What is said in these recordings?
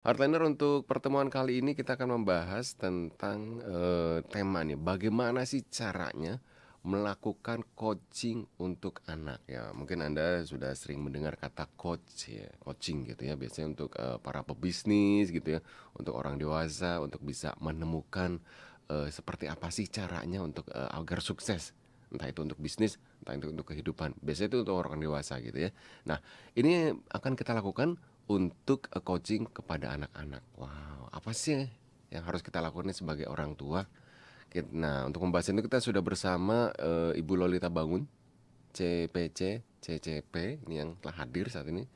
Hardliner untuk pertemuan kali ini kita akan membahas tentang, tema nih, bagaimana sih caranya melakukan coaching untuk anak ya. Mungkin Anda sudah sering mendengar kata coach ya, coaching gitu ya, biasanya untuk, para pebisnis gitu ya, untuk orang dewasa untuk bisa menemukan, seperti apa sih caranya untuk, agar sukses. Entah itu untuk bisnis, entah itu untuk kehidupan, biasanya itu untuk orang dewasa gitu ya. Nah, ini akan kita lakukan untuk, coaching kepada anak-anak. Wow, apa sih yang harus kita lakukan nih sebagai orang tua? Nah, untuk membahas ini kita sudah bersama, Ibu Lolita Bangun, CPC, CCP, ini yang telah hadir saat ini,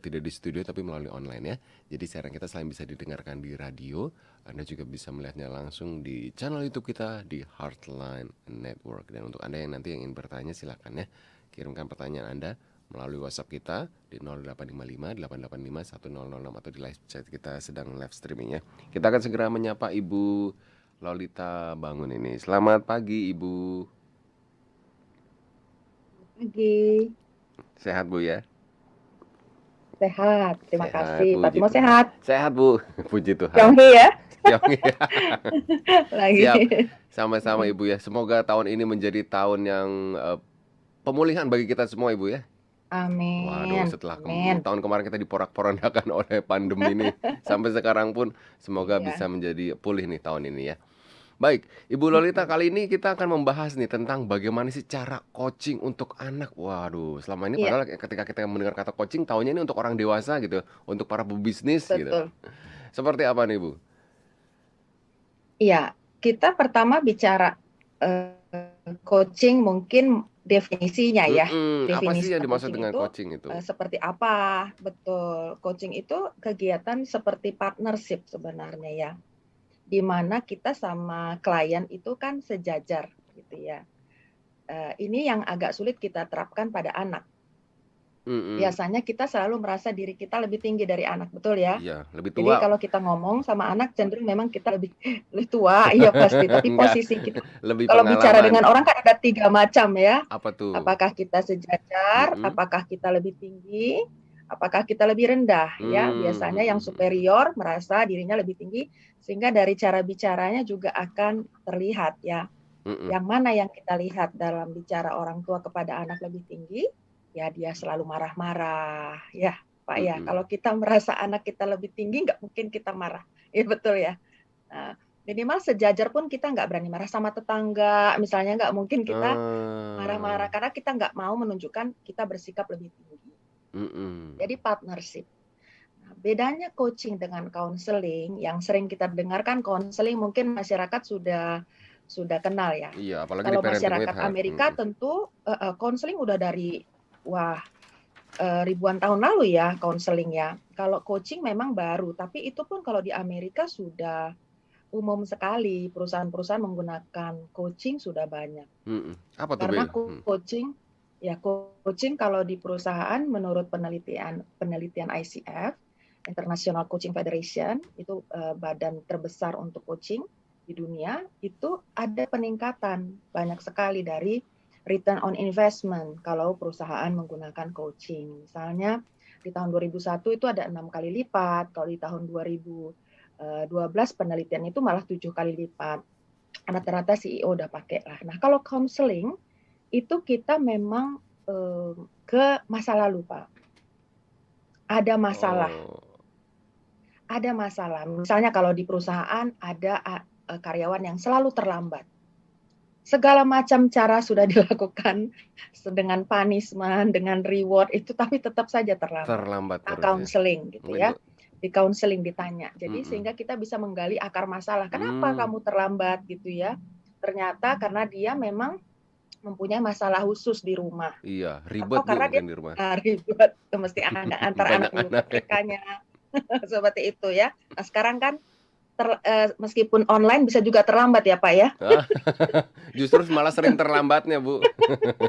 tidak di studio tapi melalui online ya. Jadi siaran kita selain bisa didengarkan di radio, Anda juga bisa melihatnya langsung di channel YouTube kita di Heartline Network. Dan untuk Anda yang nanti yang ingin bertanya silakan ya, kirimkan pertanyaan Anda melalui WhatsApp kita di 0855 885 1006 atau di live chat kita sedang live streaming ya. Kita akan segera menyapa Ibu Lolita Bangun ini. Selamat pagi Ibu. Pagi, Sehat Bu ya? sehat. Terima Sehat, kasih. Pak puji Timo Tuhan. sehat. Sehat Bu, puji Tuhan. Yonghi ya, Yonggi. lagi. Siap, sama-sama Ibu ya. Semoga tahun ini menjadi tahun yang pemulihan bagi kita semua Ibu ya. Waduh, Amin, setelah amin. tahun kemarin kita diporak-porandakan oleh pandemi ini, sampai sekarang pun semoga bisa Iya, menjadi pulih nih tahun ini ya. Baik, Ibu Lolita, mm-mm. kali ini kita akan membahas nih tentang bagaimana sih cara coaching untuk anak. Waduh, selama ini Iya, padahal ketika kita mendengar kata coaching, taunya ini untuk orang dewasa gitu, untuk para pebisnis gitu. betul. Seperti apa nih, Bu? Iya, kita pertama bicara coaching mungkin definisinya ya. Apa sih Definisi yang dimaksud coaching dengan itu coaching itu? seperti apa? Betul. Coaching itu kegiatan seperti partnership sebenarnya ya, di mana kita sama klien itu kan sejajar gitu ya. Ini yang agak sulit kita terapkan pada anak. Mhm, Biasanya kita selalu merasa diri kita lebih tinggi dari anak, betul ya? iya, lebih Jadi tua. kalau kita ngomong sama anak cenderung memang kita lebih lebih tua, iya pasti. Tapi Enggak, posisi kita lebih kalau bicara pengalaman. dengan orang kan ada tiga macam ya. Apa tuh? Apakah kita sejajar, Mhm. apakah kita lebih tinggi, apakah kita lebih rendah ya. Biasanya yang Mhm. superior merasa dirinya lebih tinggi sehingga dari cara bicaranya juga akan terlihat ya. Mhm. Yang mana yang kita lihat dalam bicara orang tua kepada anak lebih tinggi, ya dia selalu marah-marah, ya Pak ya. Mhm. Kalau kita merasa anak kita lebih tinggi, nggak mungkin kita marah. Ya betul ya. Nah, minimal sejajar pun kita nggak berani marah sama tetangga, misalnya nggak mungkin kita Ah. marah-marah karena kita nggak mau menunjukkan kita bersikap lebih tinggi. Mhm. Jadi partnership. Nah, bedanya coaching dengan counseling, yang sering kita dengarkan counseling mungkin masyarakat sudah kenal ya. Iya, apalagi di Kalau parenting with masyarakat Heart. Amerika Mhm. tentu counseling udah dari wah ribuan tahun lalu ya counseling ya. Kalau coaching memang baru, tapi itu pun kalau di Amerika sudah umum sekali. Perusahaan-perusahaan menggunakan coaching sudah banyak. Mhm. Apa tuh Karena beda? coaching kalau di perusahaan menurut penelitian penelitian ICF, International Coaching Federation, itu badan terbesar untuk coaching di dunia, itu ada peningkatan banyak sekali dari return on investment kalau perusahaan menggunakan coaching. Misalnya di tahun 2001 itu ada 6 kali lipat, kalau di tahun 2012 penelitian itu malah 7 kali lipat. Rata-rata CEO udah pakai lah. Nah, kalau counseling itu kita memang ke masa lalu, Pak. Ada masalah, Oh. ada masalah. Misalnya kalau di perusahaan ada karyawan yang selalu terlambat. Segala macam cara sudah dilakukan dengan punishment, dengan reward itu, tapi tetap saja terlambat. Terlambat Nah, terus ya? counseling gitu Mungkin ya. tuh. Di counseling ditanya. Jadi Mhm. sehingga kita bisa menggali akar masalah. Kenapa Mmm. kamu terlambat gitu ya? Ternyata karena dia memang mempunyai masalah khusus di rumah. Iya, ribet Atau Bu karena dia mungkin di rumah. ribet, mesti antar anak Banyak dulu ke anak ya. TK-nya, seperti itu ya. Nah sekarang kan meskipun online bisa juga terlambat ya Pak ya. Ah, justru malah sering terlambatnya Bu,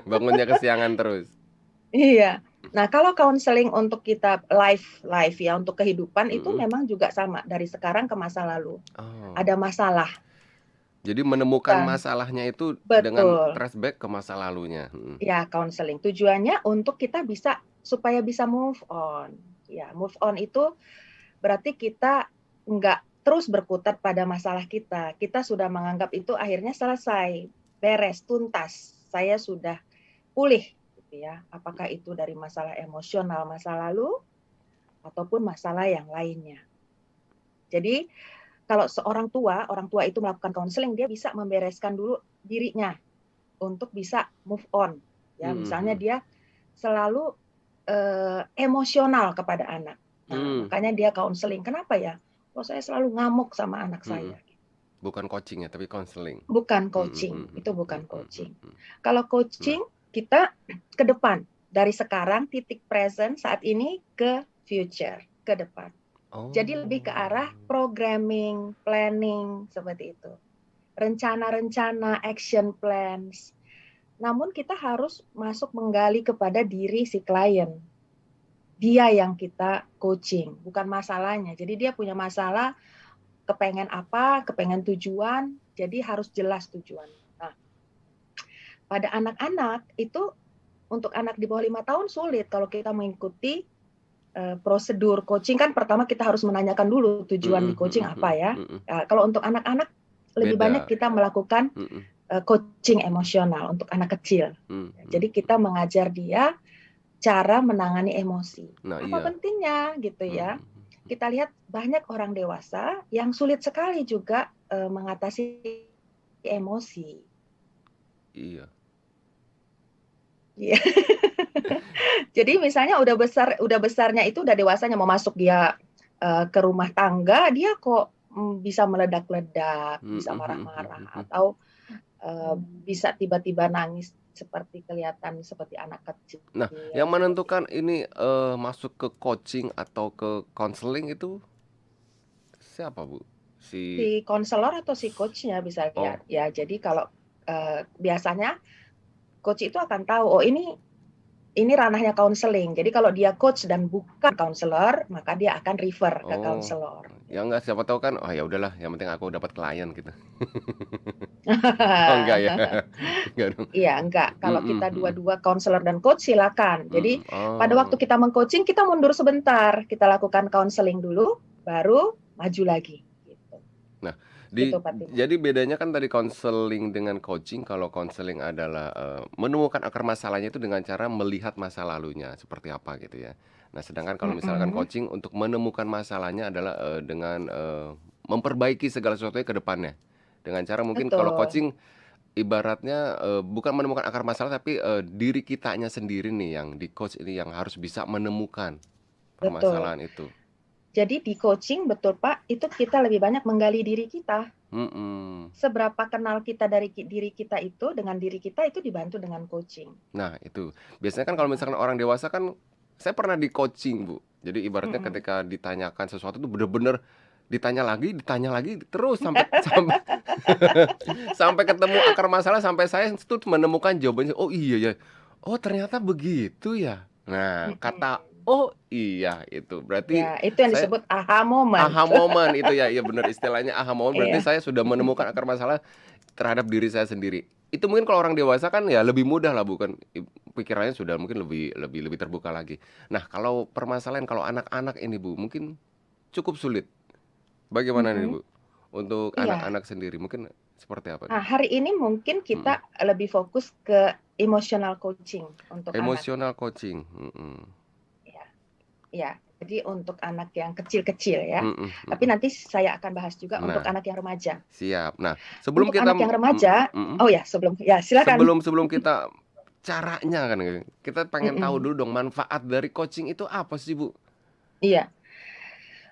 bangunnya kesiangan terus. Iya. Nah kalau counseling untuk kita live ya, untuk kehidupan itu Mhm. memang juga sama, dari sekarang ke masa lalu. Oh, Ada masalah. jadi menemukan Dan masalahnya itu dengan betul. trace back ke masa lalunya, mhm. Ya, counseling. Tujuannya untuk kita supaya bisa move on. Ya, move on itu berarti kita nggak terus berkutat pada masalah kita. Kita sudah menganggap itu akhirnya selesai, beres, tuntas. Saya sudah pulih, gitu ya. Apakah itu dari masalah emosional masa lalu ataupun masalah yang lainnya. Jadi kalau orang tua itu melakukan konseling, dia bisa membereskan dulu dirinya untuk bisa move on. Ya, misalnya Mhm. dia selalu emosional kepada anak. Nah, Mmm, makanya dia konseling. Kenapa ya? Oh, saya selalu ngamuk sama anak mhm. saya. Bukan coaching ya, tapi konseling. Bukan Mhm coaching, mhm itu bukan mhm mhm coaching. mhm. Kalau Nah, coaching, kita ke depan. Dari sekarang, titik present saat ini ke future, ke depan. Jadi lebih ke oh. arah programming, planning, seperti itu. Rencana-rencana, action plans. Namun kita harus masuk menggali kepada diri si klien. Dia yang kita coaching, bukan masalahnya. Jadi dia punya masalah, kepengen apa, kepengen tujuan, jadi harus jelas tujuan. Nah, pada anak-anak itu, untuk anak di bawah 5 tahun sulit kalau kita mengikuti prosedur coaching. Kan pertama kita harus menanyakan dulu tujuan Mhm di coaching mhm apa mhm ya. mhm. Kalau untuk anak-anak lebih banyak Beda. kita melakukan Mhm coaching mhm emosional untuk anak kecil. mhm Jadi mhm. kita mengajar dia cara menangani emosi. Nah, Apa iya. pentingnya gitu Mhm ya? mhm. Kita lihat banyak orang dewasa yang sulit sekali juga mengatasi emosi. Iya. Iya. Jadi misalnya udah besarnya itu udah dewasanya mau masuk dia ke rumah tangga, dia kok bisa meledak-ledak, Mhm bisa mhm mhm marah-marah, mhm. atau bisa tiba-tiba nangis seperti kelihatan seperti anak kecil Nah, yang seperti menentukan itu. ini, masuk ke coaching atau ke konseling itu siapa, Bu? Si Si konselor atau si coach-nya bisa lihat oh ya. Jadi kalau biasanya coach itu akan tahu, oh ini ranahnya konseling. Jadi kalau dia coach dan bukan konselor, maka dia akan refer ke oh, konselor. ya enggak, siapa tahu kan, oh ya udahlah yang penting aku dapat klien gitu. Oh enggak ya? Enggak dong? Iya, enggak. Kalau Mhm kita mhm dua-dua konselor dan coach, silakan. Jadi mhm. pada waktu Oh. kita meng-coaching, kita mundur sebentar. Kita lakukan konseling dulu, baru maju lagi. Gitu, Nah, gitu Pak Timo. jadi bedanya kan tadi konseling dengan coaching, kalau konseling adalah, menemukan akar masalahnya itu dengan cara melihat masa lalunya seperti apa gitu ya. Nah, sedangkan kalau misalkan Mm-mm, coaching untuk menemukan masalahnya adalah, dengan, memperbaiki segala sesuatunya ke depannya. Dengan cara mungkin kalau betul, coaching ibaratnya, bukan menemukan akar masalah tapi, diri kitanya sendiri nih yang di-coach ini yang harus bisa menemukan betul. permasalahan itu. Jadi di coaching, betul Pak, itu kita lebih banyak menggali diri kita. Mhm. Seberapa kenal kita dari diri kita itu, dengan diri kita itu dibantu dengan coaching. Nah itu, biasanya kan kalau Nah, misalkan orang dewasa kan, saya pernah di-coaching, Bu. Jadi ibaratnya mm-mm. ketika ditanyakan sesuatu tuh bener-bener ditanya lagi terus sampai sampai ketemu akar masalah, sampai saya tuh menemukan jawabannya, "Oh iya ya, oh ternyata begitu ya." Nah, kata, Mm-mm. "Oh iya," itu berarti Ya, itu yang saya disebut aha moment. aha moment itu ya, iya bener istilahnya aha moment, berarti Iya, saya sudah menemukan akar masalah terhadap diri saya sendiri. Itu mungkin kalau orang dewasa kan ya lebih mudah lah, bukan pikirannya sudah mungkin lebih lebih lebih terbuka lagi. Nah, kalau permasalahan kalau anak-anak ini, Bu, mungkin cukup sulit. Bagaimana nih, mm-mm. Bu? Untuk Iya. anak-anak sendiri mungkin seperti apa nih? Nah, hari ini mungkin Mhm. kita lebih fokus ke emotional coaching untuk anak. Emotional coaching, mhm. Ya, ya. Jadi untuk anak yang kecil-kecil ya. Mhm Tapi mhm. nanti saya akan bahas juga untuk Nah, anak yang remaja. siap. Nah, sebelum Untuk kita anak yang remaja, mhm, oh ya sebelum ya silakan. sebelum kita caranya kan gitu, kita pengen tahu Mm-mm. dulu dong manfaat dari coaching itu apa sih, Bu? Iya,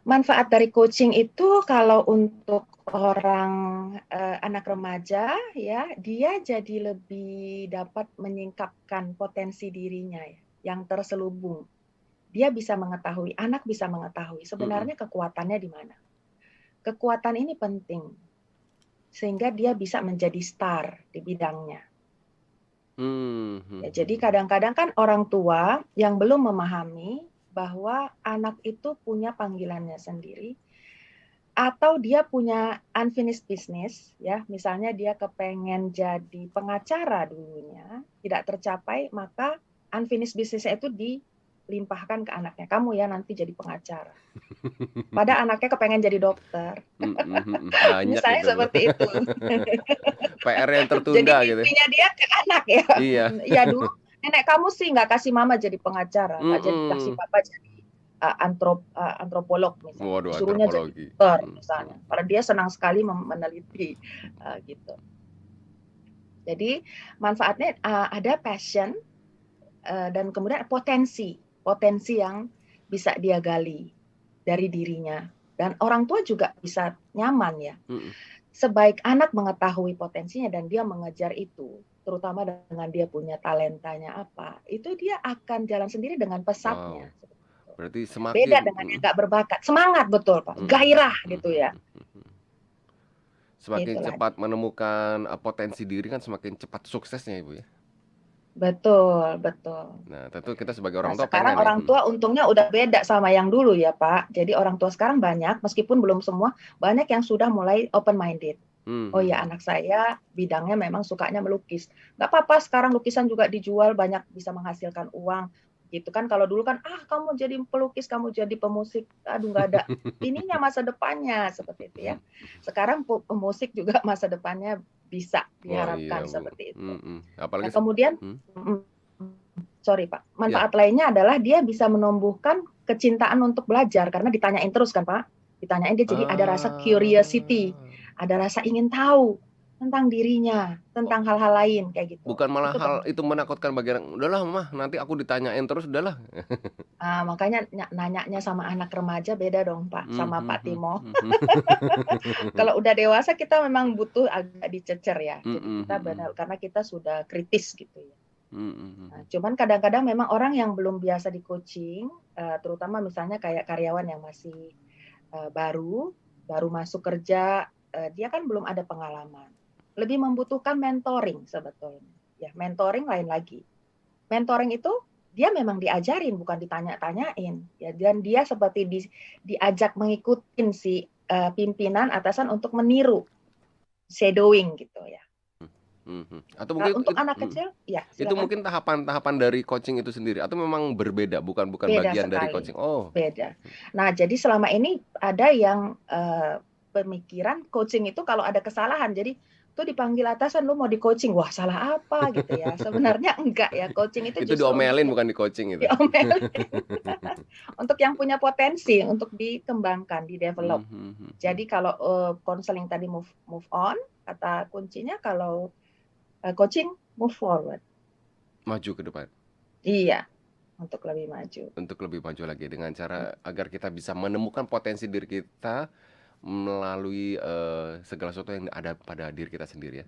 manfaat dari coaching itu kalau untuk orang anak remaja ya, dia jadi lebih dapat menyingkapkan potensi dirinya ya, yang terselubung. Dia bisa mengetahui, anak bisa mengetahui Mhm. sebenarnya kekuatannya di mana. Kekuatan ini penting sehingga dia bisa menjadi star di bidangnya. Mmm, mhm Ya, jadi mhm. kadang-kadang kan orang tua yang belum memahami bahwa anak itu punya panggilannya sendiri, atau dia punya unfinished business, ya, misalnya dia kepengen jadi pengacara dulunya, tidak tercapai, maka unfinished business itu limpahkan ke anaknya, kamu ya nanti jadi pengacara. Pada anaknya kepengen jadi dokter. Banyak Misalnya itu, Bu. seperti itu. PR yang Jadi tertunda gitu. mimpinya dia ke anak ya. Iya. Ya dulu nenek kamu sih nggak kasih mama jadi pengacara, nggak jadi kasih Mhm. papa jadi antropolog misalnya, Waduh, disuruhnya jadi antropologi. dokter Mhm. misalnya. Padahal dia senang sekali meneliti gitu. Jadi manfaatnya ada passion dan kemudian potensi yang bisa dia gali dari dirinya. Dan orang tua juga bisa nyaman ya. Mhm. Sebaik anak mengetahui potensinya dan dia mengejar itu, terutama dengan dia punya talentanya apa, itu dia akan jalan sendiri dengan pesatnya. Wow. Berarti Beda semakin dengan yang nggak berbakat. Semangat betul Pak, mhm, gairah mhm, gitu ya. mhm. Semakin Itulah. cepat menemukan potensi diri kan semakin cepat suksesnya, Ibu ya. Betul, betul. Nah, tentu kita sebagai Nah, orang tua sekarang pengen nih. orang tua untungnya udah beda sama yang dulu ya, Pak. Jadi orang tua sekarang banyak, meskipun belum semua, banyak yang sudah mulai open minded. Oh ya, Mhm. anak saya bidangnya memang sukanya melukis. Nggak apa-apa, sekarang lukisan juga dijual, banyak bisa menghasilkan uang. Gitu kan, kalau dulu kan, kamu jadi pelukis, kamu jadi pemusik, aduh nggak ada ininya masa depannya, seperti itu ya. Sekarang pemusik juga masa depannya bisa Wah, iya, diharapkan Bu. seperti itu. Mhm. Nah, Apalagi kemudian, mhm. sorry Pak, Iya. manfaat lainnya adalah dia bisa menumbuhkan kecintaan untuk belajar, karena ditanyain terus kan Pak. Ditanyain dia jadi ada rasa curiosity, Ah. ada rasa ingin tahu tentang dirinya, Oh, tentang hal-hal lain kayak gitu. bukan malah Itu hal penting. itu menakutkan bagian, "Udahlah Mah, nanti aku ditanyain terus, udahlah." Makanya nanyanya sama anak remaja beda dong Pak, sama Pak Mhm, Timo. mhm. Kalau udah dewasa kita memang butuh agak dicecer ya. Jadi Mhm, kita mhm. benar karena kita sudah kritis gitu ya. Mhm, Nah, mhm. cuman kadang-kadang memang orang yang belum biasa di coaching, terutama misalnya kayak karyawan yang masih baru masuk kerja, dia kan belum ada pengalaman. Lebih membutuhkan mentoring sebetulnya. Ya, mentoring lain lagi. Mentoring itu dia memang diajarin bukan ditanya-tanyain. Ya, dan dia seperti diajak mengikutin si pimpinan atasan untuk meniru, shadowing gitu ya. Mhm. Atau Kalau mungkin untuk anak kecil, ya itu silakan. mungkin tahapan-tahapan dari coaching itu sendiri atau memang berbeda, bukan Beda bagian dari sekali, coaching? Oh. beda. Nah, jadi selama ini ada yang pemikiran coaching itu kalau ada kesalahan, jadi tuh dipanggil atasan, lu mau di coaching, wah salah apa gitu ya. Sebenarnya enggak ya, coaching itu Itu justru untuk diomelin yang bukan di coaching itu. diomelin, untuk yang punya potensi untuk dikembangkan, di Mhm, develop. mhm, mhm. Jadi kalau counseling tadi move on, kata kuncinya kalau coaching move forward. Maju ke depan. Iya, untuk lebih maju. Untuk lebih maju lagi dengan cara agar kita bisa menemukan potensi diri kita melalui, segala sesuatu yang ada pada diri kita sendiri ya.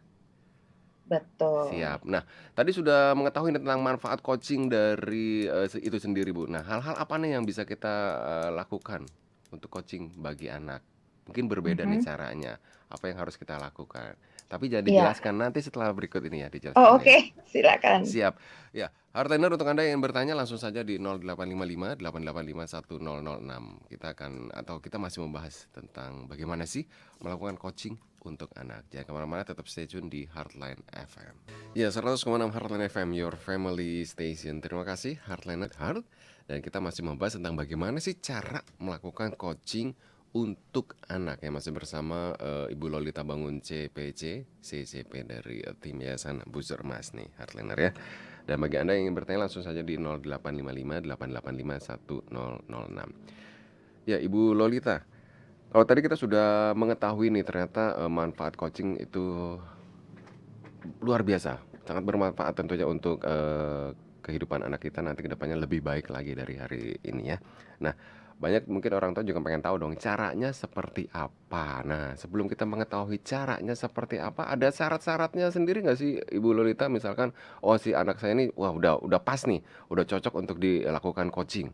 Betul. Siap. Nah, tadi sudah mengetahui tentang manfaat coaching dari, itu sendiri, Bu. Nah, hal-hal apa nih yang bisa kita, lakukan untuk coaching bagi anak? Mungkin berbeda nih Mhm. caranya, apa yang harus kita lakukan. Tapi jangan Iya. dijelaskan, nanti setelah berikut ini ya Oh, dijelaskannya oke, ya. silakan. Siap. Ya, hardliner untuk Anda yang bertanya langsung saja di 0855 885 1006. Kita akan atau kita masih membahas tentang bagaimana sih melakukan coaching untuk anak. Jangan kemana-mana, tetap stay tune di Heartline FM. Ya, 100,6 Heartline FM, your family station. Terima kasih Heartline Heart. Dan kita masih membahas tentang bagaimana sih cara melakukan coaching untuk anak ya, masih bersama Ibu Lolita Bangun CPC CCP dari tim Yayasan Buzzer Mas nih Heartliner ya. Dan bagi Anda yang ingin bertanya langsung saja di 0855 885 1006. Ya, Ibu Lolita, kalau tadi kita sudah mengetahui nih ternyata manfaat coaching itu luar biasa, sangat bermanfaat tentunya untuk kehidupan anak kita nanti kedepannya lebih baik lagi dari hari ini ya. Nah, banyak mungkin orang tua juga pengen tahu dong caranya seperti apa. Nah, sebelum kita mengetahui caranya seperti apa, ada syarat-syaratnya sendiri nggak sih Ibu Lolita? Misalkan, oh si anak saya ini, wah udah pas nih, udah cocok untuk dilakukan coaching.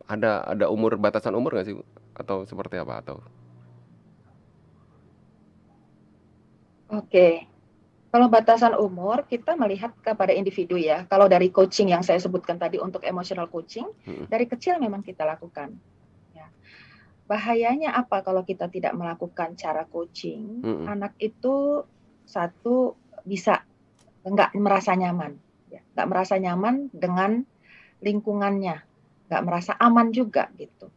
Ada batasan umur nggak sih, Bu? Atau seperti apa? Atau Oke. Kalau batasan umur, kita melihat kepada individu ya. Kalau dari coaching yang saya sebutkan tadi untuk emotional coaching, mm, dari kecil memang kita lakukan. Ya. Bahayanya apa kalau kita tidak melakukan cara coaching? mm, Anak itu satu bisa nggak merasa nyaman, ya. Nggak merasa nyaman dengan lingkungannya, nggak merasa aman juga gitu.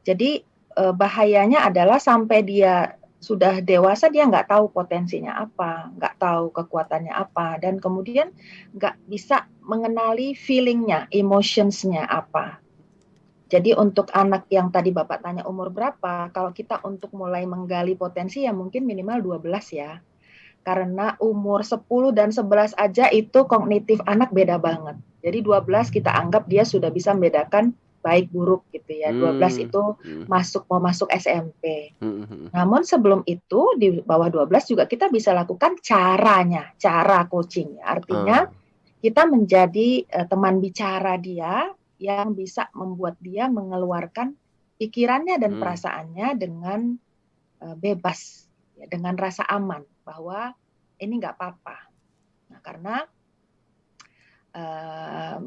Jadi bahayanya adalah sampai dia sudah dewasa dia nggak tahu potensinya apa, nggak tahu kekuatannya apa, dan kemudian nggak bisa mengenali feelingnya, emotionsnya apa. Jadi untuk anak yang tadi Bapak tanya umur berapa, kalau kita untuk mulai menggali potensi ya mungkin minimal 12 ya. Karena umur 10 dan 11 aja itu kognitif anak beda banget. Jadi 12 kita anggap dia sudah bisa membedakan baik buruk gitu ya. 12 Hmm, itu hmm, mau masuk SMP. hmm, hmm. Namun sebelum itu di bawah 12 juga kita bisa lakukan caranya, cara coaching. Artinya Ah, kita menjadi teman bicara dia yang bisa membuat dia mengeluarkan pikirannya dan hmm, perasaannya dengan bebas, ya, dengan rasa aman bahwa ini nggak apa-apa. Nah, karena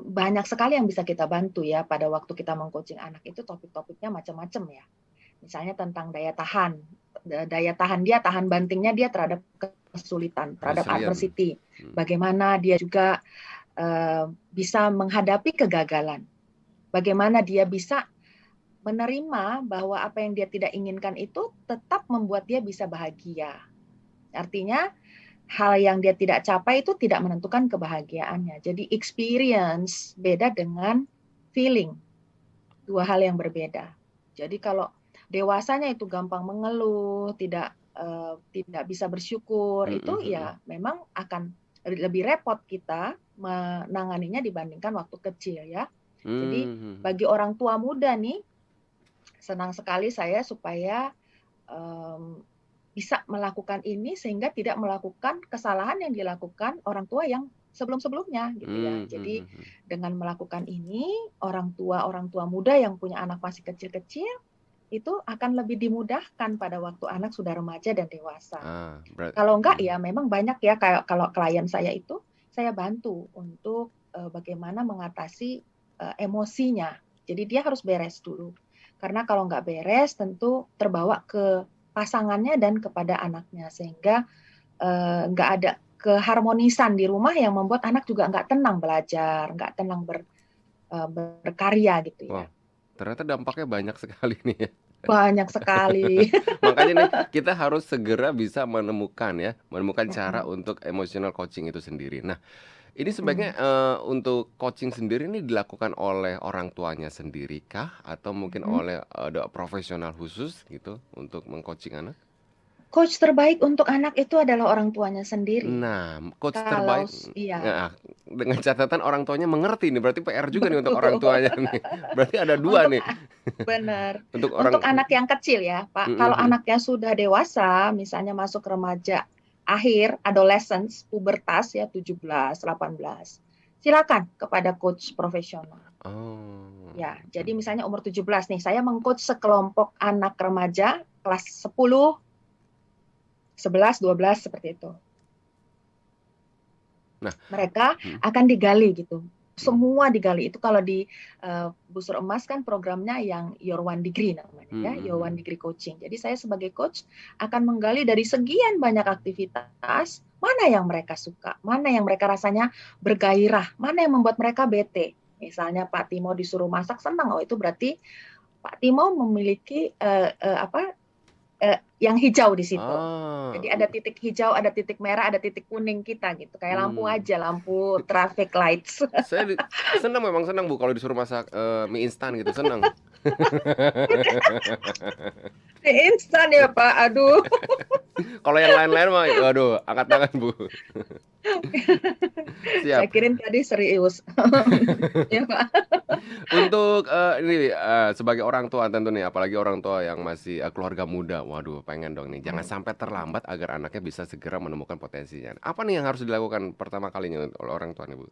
banyak sekali yang bisa kita bantu ya pada waktu kita mengcoaching anak itu topik-topiknya macam-macam ya. Misalnya tentang daya tahan dia, tahan bantingnya dia terhadap kesulitan, terhadap resilient. adversity. Hmm, Bagaimana dia juga bisa menghadapi kegagalan. Bagaimana dia bisa menerima bahwa apa yang dia tidak inginkan itu tetap membuat dia bisa bahagia. Artinya hal yang dia tidak capai itu tidak menentukan kebahagiaannya. Jadi experience beda dengan feeling, dua hal yang berbeda. Jadi kalau dewasanya itu gampang mengeluh, tidak bisa bersyukur, hmm, itu hmm, hmm, ya memang akan lebih repot kita menanganinya dibandingkan waktu kecil ya. Jadi hmm, hmm. bagi orang tua muda nih, senang sekali saya supaya um, bisa melakukan ini sehingga tidak melakukan kesalahan yang dilakukan orang tua yang sebelum-sebelumnya gitu ya. Hmm, hmm, Jadi hmm, hmm. dengan melakukan ini orang tua muda yang punya anak masih kecil-kecil itu akan lebih dimudahkan pada waktu anak sudah remaja dan dewasa. Kalau enggak Hmm. ya memang banyak ya kayak kalau klien saya itu saya bantu untuk bagaimana mengatasi emosinya. Jadi dia harus beres dulu. Karena kalau nggak beres tentu terbawa ke pasangannya dan kepada anaknya sehingga nggak ada keharmonisan di rumah yang membuat anak juga nggak tenang belajar, nggak tenang berkarya gitu ya. Wow, ternyata dampaknya banyak sekali nih ya. Banyak sekali. Makanya nih kita harus segera bisa menemukan cara untuk emotional coaching itu sendiri. Nah, ini sebaiknya untuk coaching sendiri ini dilakukan oleh orang tuanya sendiri kah atau mungkin oleh ada profesional khusus gitu untuk mengcoaching anak? Coach terbaik untuk anak itu adalah orang tuanya sendiri. Nah, coach Kalau terbaik, iya, nah, dengan catatan orang tuanya mengerti nih, berarti PR juga nih untuk orang betul. tuanya nih. Berarti ada dua Untuk nih, benar. untuk Untuk orang. anak yang kecil ya, Pak. Kalau Mhm, anaknya sudah dewasa, misalnya masuk remaja akhir, adolescence, pubertas ya 17, 18. Silakan kepada coach profesional. oh, Ya, jadi misalnya umur 17 nih, saya mengcoach sekelompok anak remaja kelas 10, 11, 12 seperti itu. nah, Mereka mhm, akan digali gitu. mhm, Semua digali itu kalau di Busur Emas kan programnya yang Your One Degree namanya ya, mhm, Your One mhm. Degree Coaching. Jadi saya sebagai coach akan menggali dari sekian banyak aktivitas mana yang mereka suka, mana yang mereka rasanya bergairah, mana yang membuat mereka bete. Misalnya Pak Timo disuruh masak senang, oh itu berarti Pak Timo memiliki yang hijau di situ. Ah, Jadi ada titik hijau, ada titik merah, ada titik kuning kita gitu. Kayak lampu mmm, aja, lampu traffic lights. saya senang memang senang Bu kalau disuruh masak, mie instan gitu, senang. Instan ya Pak, aduh. Kalau yang lain-lain mah, waduh angkat tangan Bu. Saya Siap. kirim tadi serius. Ya Pak. Untuk, ini, sebagai orang tua tentu nih, apalagi orang tua yang masih, keluarga muda, waduh pengen dong nih, jangan sampai terlambat agar anaknya bisa segera menemukan potensinya. Apa nih yang harus dilakukan pertama kalinya oleh orang tua nih, Bu?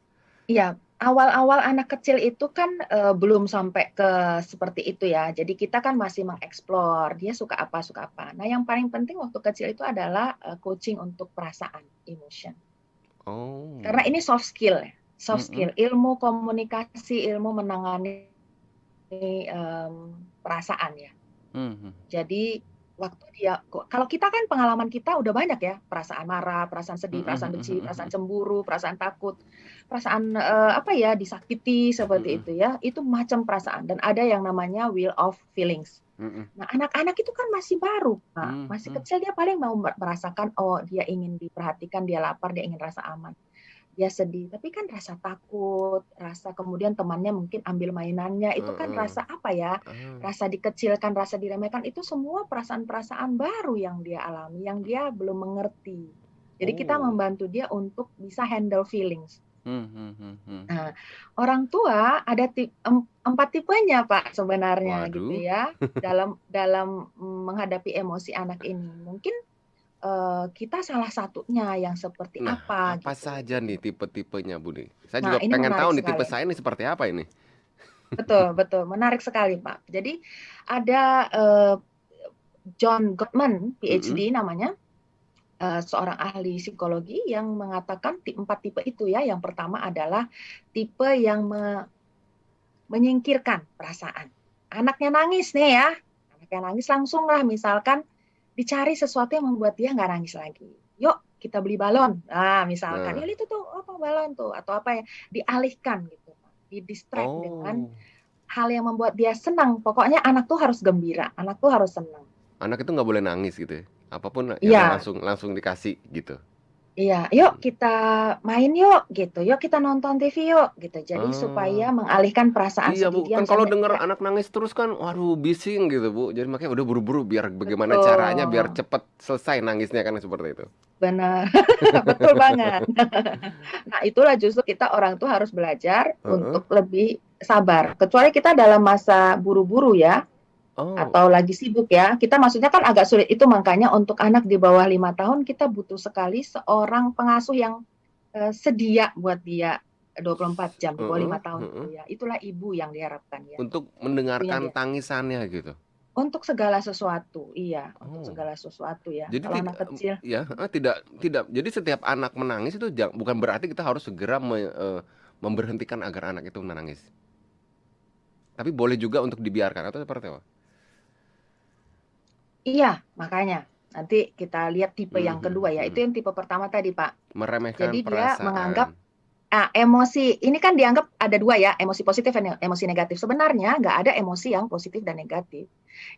Iya, awal-awal anak kecil itu kan belum sampai ke seperti itu ya. Jadi kita kan masih mengeksplor dia suka apa, suka apa. Nah, yang paling penting waktu kecil itu adalah coaching untuk perasaan, emotion. Karena Oh, ini soft skill ya, soft skill, mhm, ilmu komunikasi, ilmu menangani perasaan ya. mhm, Jadi waktu dia kalau kita kan pengalaman kita udah banyak ya, perasaan marah, perasaan sedih, Mhm perasaan mhm benci, mhm perasaan mhm. cemburu, perasaan takut, perasaan, apa ya, disakiti seperti Mhm itu ya, itu macam perasaan dan ada yang namanya wheel of feelings. mhm. Nah, anak-anak itu kan masih baru, Kak, Mmm, masih mhm. kecil dia paling mau merasakan, oh dia ingin diperhatikan, dia lapar, dia ingin rasa aman. Dia sedih, tapi kan rasa takut, rasa kemudian temannya mungkin ambil mainannya, itu kan Heeh. rasa apa ya, Ah. rasa dikecilkan, rasa diremehkan, itu semua perasaan-perasaan baru yang dia alami, yang dia belum mengerti. Jadi kita Oh. membantu dia untuk bisa handle feelings. Mhm mhm mhm. Nah, orang tua ada 4 tipenya Pak sebenarnya gitu Waduh. ya, dalam dalam menghadapi emosi anak ini. Mungkin kita salah satunya yang seperti Nah, apa apa gitu. saja nih tipe-tipenya, Bu, nih? Saya Nah, juga ini pengen tahu menarik nih tipe sekali. saya ini seperti apa ini? Betul, betul, menarik sekali, Pak. Jadi ada John Gottman, Mhm. PhD namanya, seorang ahli psikologi yang mengatakan 4 tipe itu ya. Yang pertama adalah tipe yang menyingkirkan perasaan. Anaknya nangis nih ya, anaknya nangis langsunglah misalkan dicari sesuatu yang membuat dia nggak nangis lagi. Yuk kita beli balon. Nah, misalkan, ya Nah. itu tuh apa balon tuh atau apa ya, dialihkan gitu, di-distract dengan Oh, hal yang membuat dia senang. Pokoknya anak tuh harus gembira, anak tuh harus senang. anak itu nggak boleh nangis gitu ya? Apapun ya udah Iya, langsung langsung dikasih gitu? iya, yuk kita main yuk gitu, yuk kita nonton TV yuk gitu. Jadi supaya Oh. mengalihkan perasaan Iya, sedih Bu, dia kan kalau misalnya denger dia anak nangis terus kan, waduh bising gitu, Bu. Jadi makanya udah buru-buru biar bagaimana caranya biar betul, cepet selesai nangisnya kan seperti itu. benar, betul banget. Nah, itulah justru kita orang tua harus belajar Heeh. untuk lebih sabar. Kecuali kita dalam masa buru-buru ya, Oh. atau lagi sibuk ya. Kita maksudnya kan agak sulit itu makanya untuk anak di bawah 5 tahun kita butuh sekali seorang pengasuh yang sedia buat dia 24 jam di bawah Heeh 5 tahun heeh. itu ya. Itulah ibu yang diharapkan ya. Untuk Ibunya mendengarkan dia. tangisannya gitu? Untuk segala sesuatu, iya, untuk Oh. segala sesuatu ya. Jadi Kalau anak kecil, ya, heeh, tidak tidak jadi setiap anak menangis itu bukan berarti kita harus segera memberhentikan agar anak itu menangis. Tapi boleh juga untuk dibiarkan atau seperti apa? iya, makanya nanti kita lihat tipe Mhm yang kedua mhm ya. Itu mhm. yang tipe pertama tadi, Pak. Meremehkan Jadi dia perasaan. menganggap emosi ini kan dianggap ada dua ya, emosi positif dan emosi negatif. Sebenarnya nggak ada emosi yang positif dan negatif.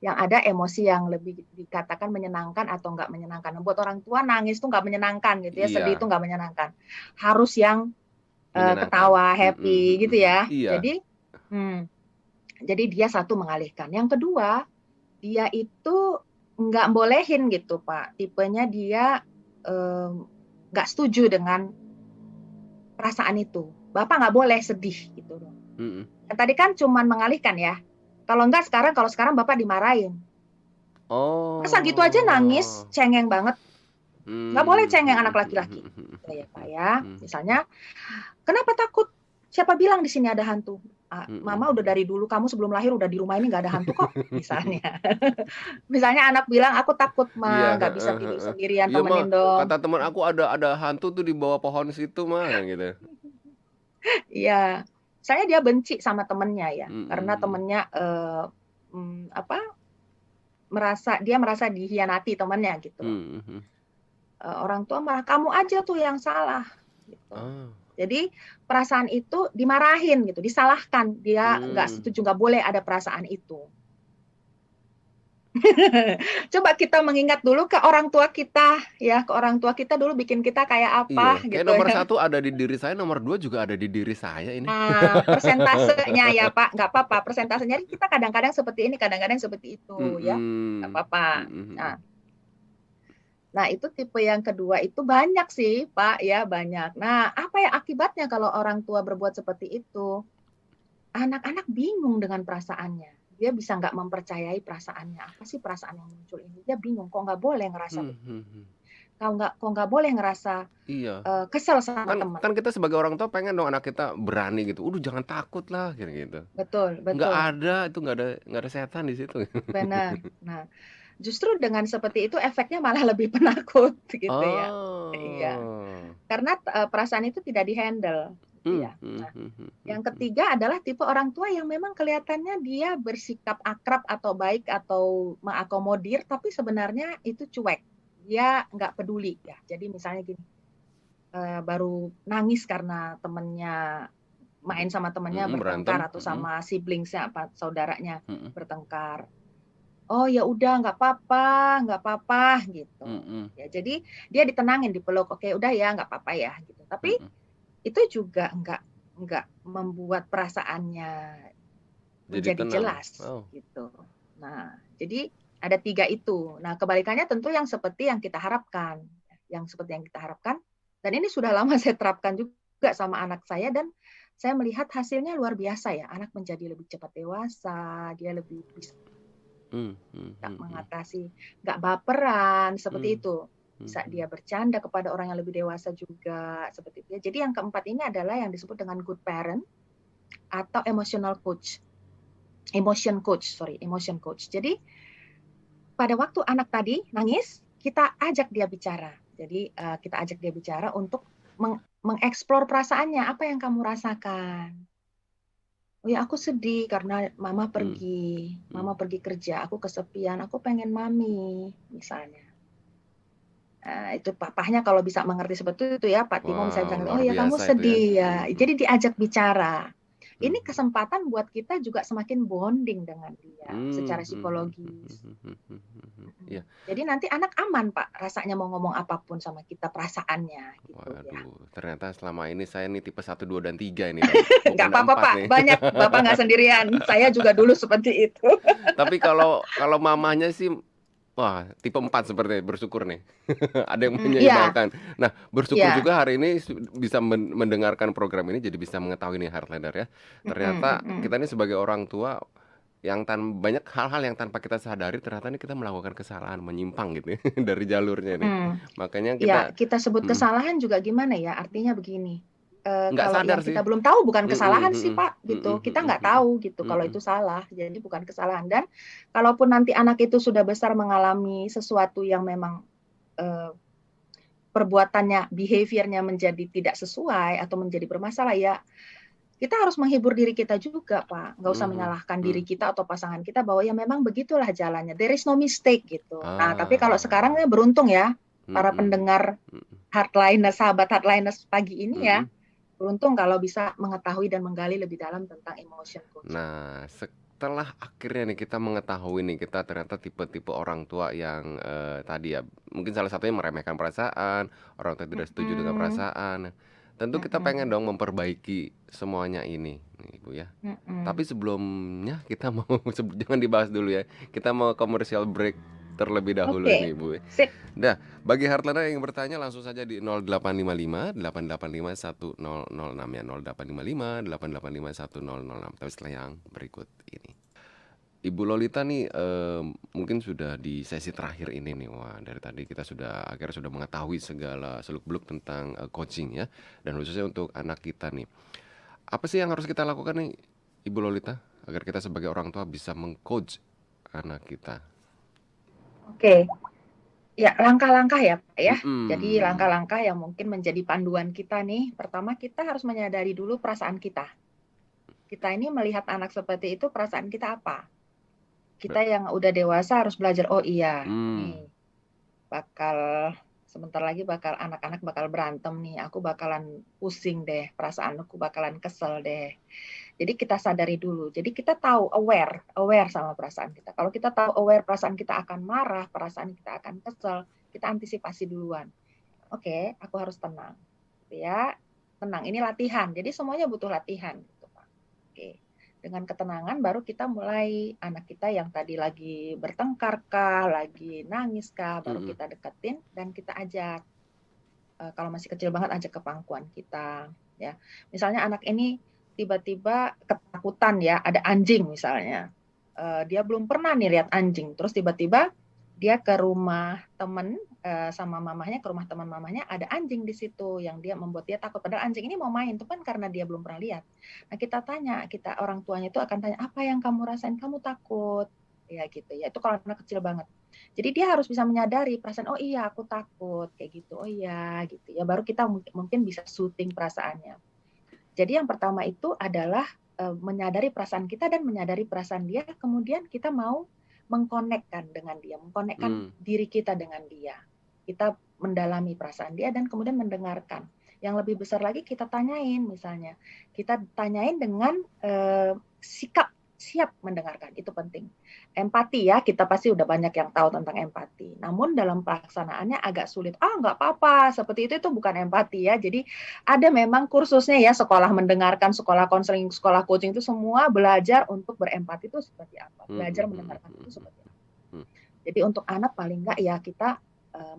Yang ada emosi yang lebih dikatakan menyenangkan atau nggak menyenangkan. Buat orang tua nangis tuh nggak menyenangkan gitu ya, sedih itu Iya, nggak menyenangkan. Harus yang menyenangkan. ketawa, Mhm happy mhm gitu mhm. ya. Iya. Hmm, jadi dia satu mengalihkan. Yang kedua, dia itu nggak bolehin gitu Pak. Tipenya dia nggak setuju dengan perasaan itu. Bapak nggak boleh sedih gitu loh. Mhm. Tadi kan cuman mengalihkan ya. Kalau sekarang Bapak dimarahin. Masa gitu aja nangis, Oh. cengeng banget. Nggak boleh Mmm, cengeng anak mhm laki-laki. mhm mhm Gitu ya Pak mhm. ya. Mhm. Misalnya, kenapa takut? Siapa bilang di sini ada hantu? Mhm. Mama udah dari dulu, kamu sebelum lahir udah di rumah ini nggak ada hantu kok, misalnya. Misalnya anak bilang, aku takut Iya, Ma, nggak bisa heeh tidur heeh. sendirian, Iya, Mah, temenin dong. kata teman aku ada hantu tuh di bawah pohon situ, Mah, gitu. Iya, saya dia benci sama temennya ya, karena Mhm. temennya apa dia merasa dihianati temannya gitu loh. Mhm mhm. Orang tua malah kamu aja tuh yang salah gitu. Oh. Jadi perasaan itu dimarahin gitu, disalahkan. Dia nggak Mmm. setuju, nggak boleh ada perasaan itu. Coba kita mengingat dulu ke orang tua kita ya, ke orang tua kita dulu bikin kita kayak Iya, apa kayak gitu nomor ya. satu ada di diri saya, nomor 2 juga ada di diri saya ini. Persentasenya ya Pak, nggak apa-apa. Persentasenya kita kadang-kadang seperti ini, kadang-kadang seperti itu ya, nggak Mhm. apa-apa. Mhm Nah, mhm. Nah, itu tipe yang kedua itu banyak sih, Pak, ya banyak. Nah, apa ya akibatnya kalau orang tua berbuat seperti itu? Anak-anak bingung dengan perasaannya. Dia bisa nggak mempercayai perasaannya. Apa sih perasaan yang muncul ini? Dia bingung, kok nggak boleh ngerasa Mhm begini? mhm. Kok nggak boleh ngerasa Iya. kesel sama Kan teman. kan kita sebagai orang tua pengen dong anak kita berani gitu, "Udah jangan takut lah," gitu. Betul, Nggak betul. ada, itu nggak ada setan di situ. Benar. Nah, justru dengan seperti itu efeknya malah lebih penakut gitu ya. Iya. Oh. Karena perasaan itu tidak dihandle. gitu ya. Nah, yang ketiga adalah tipe orang tua yang memang kelihatannya dia bersikap akrab atau baik atau mengakomodir, tapi sebenarnya itu cuek. Dia nggak peduli ya. Jadi misalnya gini, baru nangis karena temennya main sama temennya Berantem, bertengkar atau sama siblingsnya apa saudaranya mhm, bertengkar. Oh ya udah nggak apa-apa gitu. mhm, Ya jadi dia ditenangin, dipeluk, oke udah ya nggak apa-apa ya gitu. Tapi mhm. itu juga nggak membuat perasaannya Jadi menjadi tenang. jelas Oh, gitu. Nah, jadi ada tiga itu. Nah, kebalikannya tentu yang seperti yang kita harapkan, yang seperti yang kita harapkan. Dan ini sudah lama saya terapkan juga sama anak saya dan saya melihat hasilnya luar biasa ya. Anak menjadi lebih cepat dewasa, dia lebih bisa mmm, mhm, mhm, mengatasi, nggak baperan seperti mmm, itu. Bisa mhm. dia bercanda kepada orang yang lebih dewasa juga seperti itu. Ya. Jadi yang keempat ini adalah yang disebut dengan good parent atau emotion coach. Jadi pada waktu anak tadi nangis, kita ajak dia bicara. Jadi kita ajak dia bicara untuk mengeksplor perasaannya. Apa yang kamu rasakan? Oh ya aku sedih karena Mmm, mama mhm. pergi kerja, aku kesepian, aku pengen mami, misalnya. Itu papahnya kalau bisa mengerti seperti itu ya, Pak Timo misalnya Wow, bilang, oh luar ya kamu biasa itu ya. sedih ya. Mhm, Jadi diajak bicara. Ini mhm. kesempatan buat kita juga semakin bonding dengan dia Mmm, secara mhm, psikologis. mhm, mhm, mhm, mhm. Mhm. Iya. Jadi nanti anak aman, Pak, rasanya mau ngomong apapun sama kita perasaannya gitu ya. Waduh, ternyata selama ini saya nih tipe 1, 2, dan 3 ini, Mbak, Nggak bukan apa-apa, 4 Pak, nih. banyak Bapak nggak sendirian. Saya juga dulu seperti itu. Tapi kalau kalau mamahnya sih, wah, tipe 4 sepertinya, bersyukur nih. Ada yang Iya, menyeimbangkan. Nah, bersyukur iya. juga hari ini bisa mendengarkan program ini, jadi bisa mengetahui nih Heartlander ya. Mhm, Ternyata mhm. kita ini sebagai orang tua yang banyak hal-hal yang tanpa kita sadari ternyata ini kita melakukan kesalahan, menyimpang gitu ya dari jalurnya nih. Mhm. Makanya Ya, kita kita sebut mhm, kesalahan juga gimana ya, artinya begini, nggak kalau sadar yang sih. kita belum tahu bukan Mhm, kesalahan sih, mhm, Pak, mhm, gitu. Kita mhm, nggak tahu gitu mhm, kalau mhm. itu salah, jadi bukan kesalahan. Dan kalaupun nanti anak itu sudah besar mengalami sesuatu yang memang, eee, perbuatannya, behavior-nya menjadi tidak sesuai atau menjadi bermasalah, ya kita harus menghibur diri kita juga, Pak. Nggak usah Mhm, menyalahkan diri mhm. kita atau pasangan kita bahwa ya memang begitulah jalannya, there is no mistake gitu. Nah, tapi kalau sekarang Ah, ya beruntung ya, para mhm, pendengar mhm, Heartliners, sahabat Heartliners pagi ini ya, mhm. beruntung kalau bisa mengetahui dan menggali lebih dalam tentang emotion coaching. Nah, setelah akhirnya nih kita mengetahui nih, kita ternyata tipe-tipe orang tua yang, tadi ya, mungkin salah satunya meremehkan perasaan, orang tua tidak setuju dengan Mhm, perasaan. Nah, tentu kita pengen mhm, dong memperbaiki semuanya ini, nih, Ibu, ya. Tapi mhm. sebelumnya kita mau jangan dibahas dulu ya, kita mau commercial break terlebih dahulu Oke, ini, Ibu. sip. Nah, bagi Heartlander yang ingin bertanya langsung saja di 0855 885 1006 ya, 0855 885 1006. Tapi setelah yang berikut ini. Ibu Lolita nih, mungkin sudah di sesi terakhir ini nih. Wah, dari tadi kita sudah akhirnya sudah mengetahui segala seluk-beluk tentang, coaching ya, dan khususnya untuk anak kita nih. Apa sih yang harus kita lakukan nih, Ibu Lolita, agar kita sebagai orang tua bisa meng-coach anak kita? Oke, ya langkah-langkah ya, Pak, ya. Jadi Mhm. langkah-langkah yang mungkin menjadi panduan kita nih, pertama kita harus menyadari dulu perasaan kita. Kita ini melihat anak seperti itu, perasaan kita apa? Be Kita yang udah dewasa harus belajar, oh iya, mmm, nih bakal sebentar lagi anak-anak bakal berantem nih, aku bakalan pusing deh, perasaanku bakalan kesel deh. Jadi kita sadari dulu. Jadi kita tahu aware, aware sama perasaan kita. Kalau kita tahu aware perasaan kita akan marah, perasaan kita akan kesel, kita antisipasi duluan. Oke, aku harus tenang. Gitu ya. Tenang, ini latihan. Jadi semuanya butuh latihan gitu, Pak. Oke. Dengan ketenangan baru kita mulai anak kita yang tadi lagi bertengkar kah, lagi nangis kah, baru mhm, kita deketin dan kita ajak. Kalau masih kecil banget ajak ke pangkuan kita ya. Misalnya anak ini tiba-tiba ketakutan ya, ada anjing misalnya. Dia belum pernah nih lihat anjing, terus tiba-tiba dia ke rumah temen sama mamahnya, ke rumah teman mamahnya ada anjing di situ yang dia membuat dia takut. Padahal anjing ini mau main, itu kan karena dia belum pernah lihat. Nah kita tanya, kita orang tuanya itu akan tanya apa yang kamu rasain, kamu takut ya gitu ya. Itu kalau anak kecil banget. Jadi dia harus bisa menyadari perasaan, oh iya aku takut kayak gitu, oh iya gitu ya. Baru kita mungkin bisa syuting perasaannya. Jadi yang pertama itu adalah menyadari perasaan kita dan menyadari perasaan dia, kemudian kita mau mengkonekkan dengan dia, mengkonekkan Hmm. diri kita dengan dia. Kita mendalami perasaan dia dan kemudian mendengarkan. Yang lebih besar lagi kita tanyain, misalnya kita tanyain dengan sikap siap mendengarkan, itu penting. Empati ya, kita pasti udah banyak yang tahu tentang empati. Namun dalam pelaksanaannya agak sulit. Nggak apa-apa, seperti itu bukan empati ya. Jadi ada memang kursusnya ya, sekolah mendengarkan, sekolah konseling, sekolah coaching itu semua belajar untuk berempati itu seperti apa, Hmm. belajar Hmm. mendengarkan itu seperti apa. Hmm. Jadi untuk anak paling nggak ya kita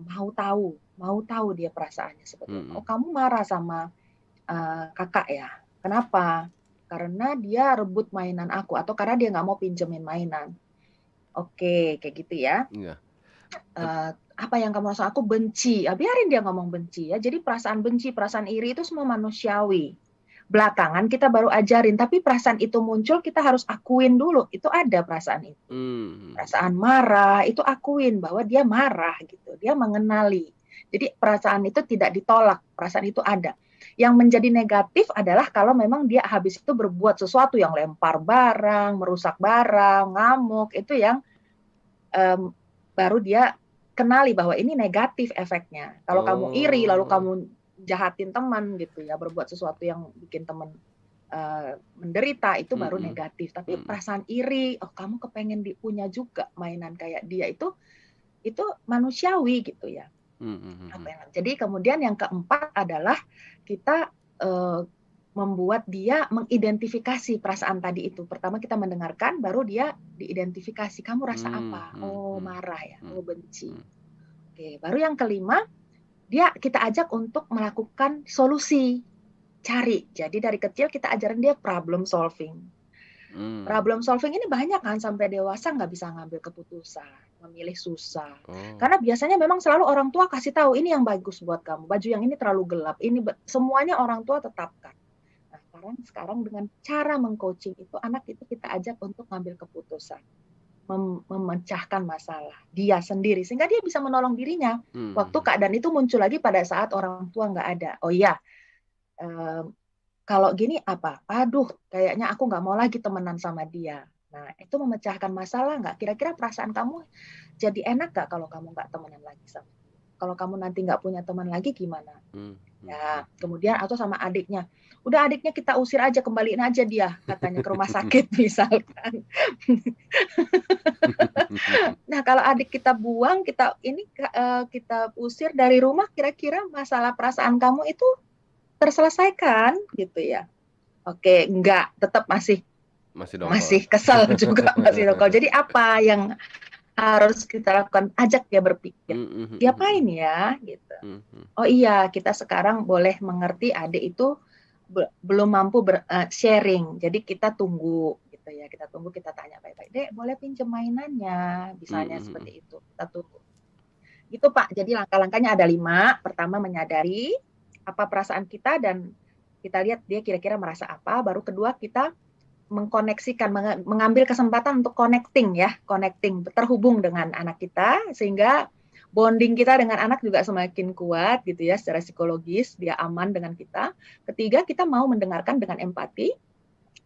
mau tahu dia perasaannya seperti apa. Hmm. Kamu marah sama kakak ya, kenapa? Karena dia rebut mainan aku atau karena dia nggak mau pinjemin mainan. Oke, kayak gitu ya. Iya. Apa yang kamu rasa? Aku benci. Biarin dia ngomong benci ya. Jadi perasaan benci, perasaan iri itu semua manusiawi. Belakangan kita baru ajarin, tapi perasaan itu muncul kita harus akuin dulu. Itu ada perasaan itu. Hmm. Perasaan marah itu akuin bahwa dia marah gitu. Dia mengenali. Jadi perasaan itu tidak ditolak, perasaan itu ada. Yang menjadi negatif adalah kalau memang dia habis itu berbuat sesuatu yang lempar barang, merusak barang, ngamuk, itu yang baru dia kenali bahwa ini negatif efeknya. Kalau kamu iri, lalu kamu jahatin teman gitu ya, berbuat sesuatu yang bikin teman menderita, itu baru negatif. Tapi perasaan iri, kamu kepengen punya juga mainan kayak dia, itu manusiawi gitu ya. Jadi kemudian yang keempat adalah kita membuat dia mengidentifikasi perasaan tadi itu. Pertama kita mendengarkan, baru dia diidentifikasi. Kamu rasa apa? Marah ya, benci. Oke, baru yang kelima, kita ajak untuk melakukan solusi. Cari. Jadi dari kecil kita ajarin dia problem solving. Problem solving ini banyak kan, sampai dewasa nggak bisa ngambil keputusan, memilih susah. Karena biasanya memang selalu orang tua kasih tahu, ini yang bagus buat kamu, baju yang ini terlalu gelap, ini semuanya orang tua tetapkan. Nah, sekarang dengan cara mengcoaching itu, anak itu kita ajak untuk ngambil keputusan, memecahkan masalah dia sendiri, sehingga dia bisa menolong dirinya. Waktu keadaan itu muncul lagi pada saat orang tua nggak ada. Oh iya, kalau gini apa? Aduh, kayaknya aku nggak mau lagi temenan sama dia. Nah, itu memecahkan masalah nggak? Kira-kira perasaan kamu jadi enak nggak kalau kamu nggak temenan lagi sama dia? Kalau kamu nanti nggak punya teman lagi gimana? Ya, kemudian atau sama adiknya. Udah, adiknya kita usir aja, kembaliin aja dia, katanya ke rumah sakit misalkan. Nah, kalau adik kita buang, kita usir dari rumah, kira-kira masalah perasaan kamu itu terselesaikan gitu ya? Oke, enggak, tetap masih kesel juga, masih dongkol. Jadi apa yang harus kita lakukan? Ajak dia berpikir. Diapain ya gitu. Oh iya, kita sekarang boleh mengerti adik itu belum mampu sharing. Jadi kita tunggu gitu ya. Kita tunggu, kita tanya baik-baik. Dek, boleh pinjam mainannya? Misalnya seperti itu. Kita tunggu. Gitu Pak. Jadi langkah-langkahnya ada 5. Pertama, menyadari apa perasaan kita dan kita lihat dia kira-kira merasa apa. Baru kedua, kita mengkoneksikan, mengambil kesempatan untuk connecting, terhubung dengan anak kita, sehingga bonding kita dengan anak juga semakin kuat gitu ya, secara psikologis dia aman dengan kita. Ketiga, kita mau mendengarkan dengan empati.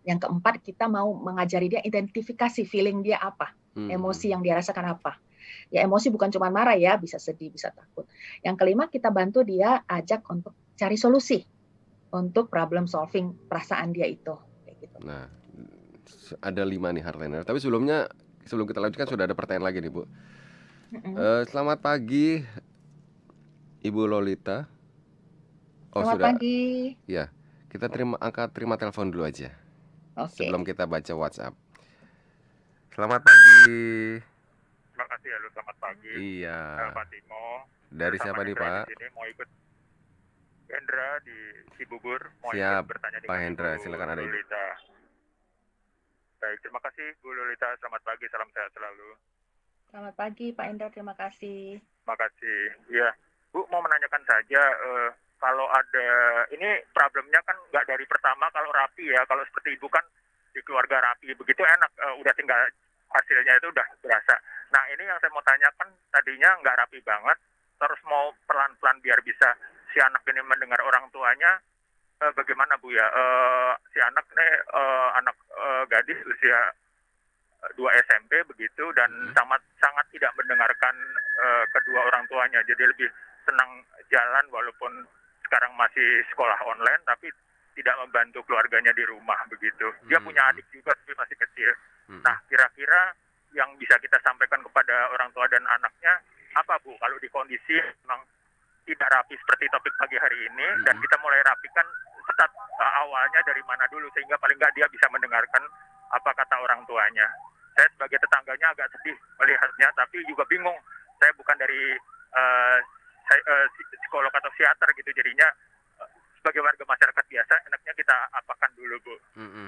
Yang keempat, kita mau mengajari dia identifikasi feeling dia apa, emosi yang dia rasakan apa. Ya, emosi bukan cuma marah ya, bisa sedih, bisa takut. Yang kelima, kita bantu dia, ajak untuk cari solusi untuk problem solving perasaan dia itu. Nah, ada 5 nih Heartliner. Tapi sebelum kita lanjutkan sudah ada pertanyaan lagi nih Bu. Selamat pagi Ibu Lolita. Selamat pagi. Ya, kita terima telepon dulu aja. Sebelum kita baca WhatsApp. Selamat pagi. Terima kasih ya, selamat pagi. Iya. Pak Timo. Dari siapa nih Pak? Di sini mau ikut Hendra di Cibubur. Mau Siap, ikut bertanya Pak Hendra, silakan ada. Lolita. Baik, terima kasih Bu Lolita. Selamat pagi, salam sehat selalu. Selamat pagi Pak Hendra, terima kasih. Terima kasih. Ya, Bu mau menanyakan saja, kalau ada, ini problemnya kan nggak dari pertama kalau rapi ya. Kalau seperti Ibu kan di keluarga rapi, begitu enak, udah tinggal hasilnya itu udah berasa. Nah, ini yang saya mau tanyakan, tadinya nggak rapi banget, terus mau pelan-pelan biar bisa si anak ini mendengar orang tuanya, bagaimana Bu ya, si anak nih, anak gadis usia 2 SMP begitu, dan sangat sangat tidak mendengarkan kedua orang tuanya. Jadi lebih senang jalan walaupun sekarang masih sekolah online, tapi tidak membantu keluarganya di rumah begitu. Dia punya adik juga tapi masih kecil. Nah, kira-kira yang bisa kita sampaikan kepada orang tua dan anaknya apa Bu, kalau di kondisi memang tidak rapi seperti topik pagi hari ini, dan kita mulai rapikan start awalnya dari mana dulu sehingga paling nggak dia bisa mendengarkan apa kata orang tuanya. Saya sebagai tetangganya agak sedih melihatnya, tapi juga bingung. Saya bukan dari psikolog atau psikiater gitu, jadinya sebagai warga masyarakat biasa enaknya kita apakan dulu Bu.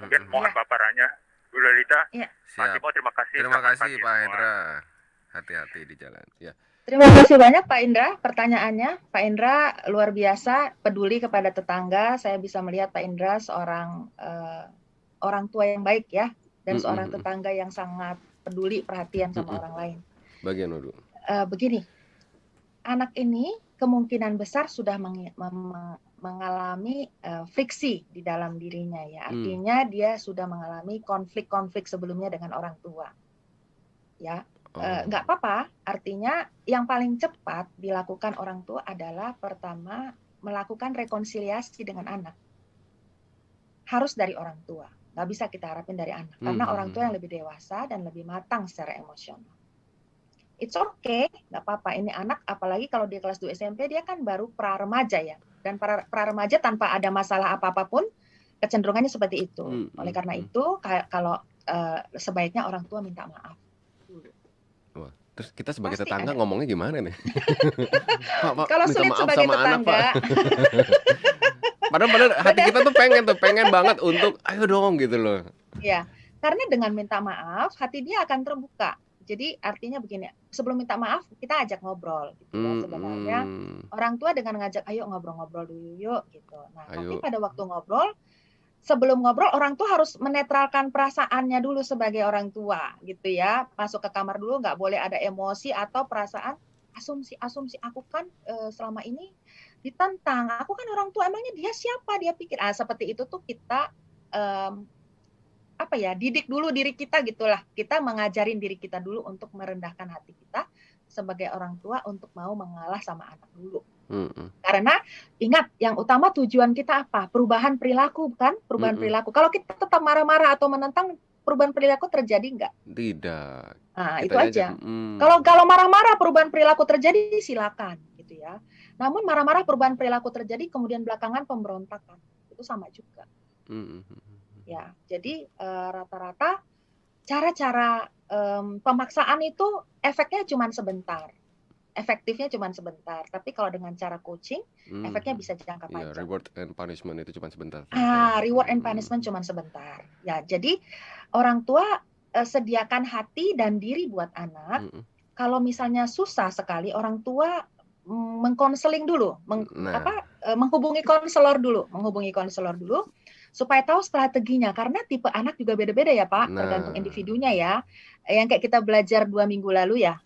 Mungkin mohon Iya. paparannya Bu Lolita. Iya. Pak Siap. Timo, terima kasih. Terima Selamat kasih pagi Pak semua. Hendra. Hati-hati di jalan. Ya. Terima kasih banyak Pak Indra pertanyaannya. Pak Indra luar biasa peduli kepada tetangga. Saya bisa melihat Pak Indra seorang orang tua yang baik ya, dan seorang tetangga yang sangat peduli perhatian sama orang lain. Bagian dulu. Begini, anak ini kemungkinan besar sudah mengalami friksi di dalam dirinya ya. Artinya dia sudah mengalami konflik-konflik sebelumnya dengan orang tua. Ya, nggak apa-apa. Artinya yang paling cepat dilakukan orang tua adalah pertama melakukan rekonsiliasi dengan anak. Harus dari orang tua. Nggak bisa kita harapin dari anak. Karena orang tua yang lebih dewasa dan lebih matang secara emosional. It's okay, nggak apa-apa. Ini anak, apalagi kalau dia kelas 2 SMP, dia kan baru pra-remaja ya. Dan pra-remaja tanpa ada masalah apa-apapun, kecenderungannya seperti itu. Oleh karena itu, kalau sebaiknya orang tua minta maaf. Wah, terus kita sebagai Pasti tetangga ada. ngomongnya gimana nih? Pak, Kalau minta sulit maaf sebagai sama anak, Pak. tetangga, Padahal hati kita tuh pengen banget untuk ayo dong gitu loh. ya, karena dengan minta maaf, hati dia akan terbuka. Jadi artinya begini, sebelum minta maaf kita ajak ngobrol gitu ya. Sebenarnya orang tua dengan ngajak ayo ngobrol-ngobrol dulu yuk gitu. Nah, tapi Ayo. pada waktu ngobrol, sebelum ngobrol orang tuh harus menetralkan perasaannya dulu sebagai orang tua gitu ya. Masuk ke kamar dulu, nggak boleh ada emosi atau perasaan asumsi aku kan selama ini ditentang. Aku kan orang tua, emangnya dia siapa? Dia pikir seperti itu tuh kita didik dulu diri kita gitulah. Kita mengajarin diri kita dulu untuk merendahkan hati kita sebagai orang tua untuk mau mengalah sama anak dulu. Karena ingat, yang utama tujuan kita apa? Perubahan perilaku kan? Perubahan perilaku. Kalau kita tetap marah-marah atau menentang, perubahan perilaku terjadi nggak? Tidak. Nah, Kita itu aja. aja. Kalau marah-marah perubahan perilaku terjadi, silakan gitu ya. Namun marah-marah perubahan perilaku terjadi kemudian belakangan pemberontakan, itu sama juga. Ya, jadi rata-rata cara-cara pemaksaan itu efeknya cuma sebentar. Efektifnya cuma sebentar. Tapi kalau dengan cara coaching, efeknya bisa jangka Ya, panjang. reward and punishment itu cuma sebentar. Reward and punishment cuma sebentar. Ya, jadi orang tua sediakan hati dan diri buat anak. Kalau misalnya susah sekali, orang tua mengkonseling dulu, menghubungi konselor dulu, supaya tahu strateginya. Karena tipe anak juga beda-beda ya Pak, tergantung individunya ya. Yang kayak kita belajar 2 minggu lalu ya,